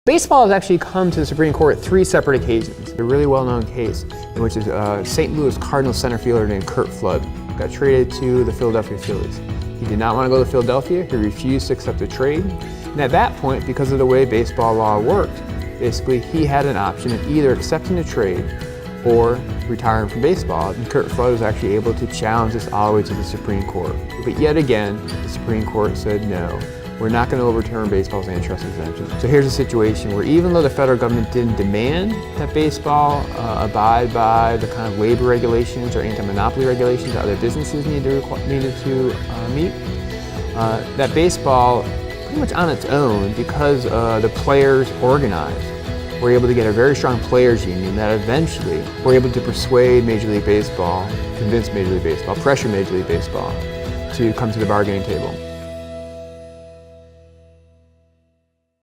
Baseball has actually come to the Supreme Court 3 separate occasions. A really well-known case in which a St. Louis Cardinals center fielder named Curt Flood got traded to the Philadelphia Phillies. He did not want to go to Philadelphia. He refused to accept the trade. And at that point, because of the way baseball law worked, basically he had an option of either accepting the trade or retiring from baseball. And Curt Flood was actually able to challenge this all the way to the Supreme Court. But yet again, the Supreme Court said no. We're not going to overturn baseball's antitrust exemption. So here's a situation where even though the federal government didn't demand that baseball abide by the kind of labor regulations or anti-monopoly regulations that other businesses needed to meet, that baseball, pretty much on its own, because the players organized, were able to get a very strong players union that eventually were able to persuade Major League Baseball, convince Major League Baseball, pressure Major League Baseball to come to the bargaining table.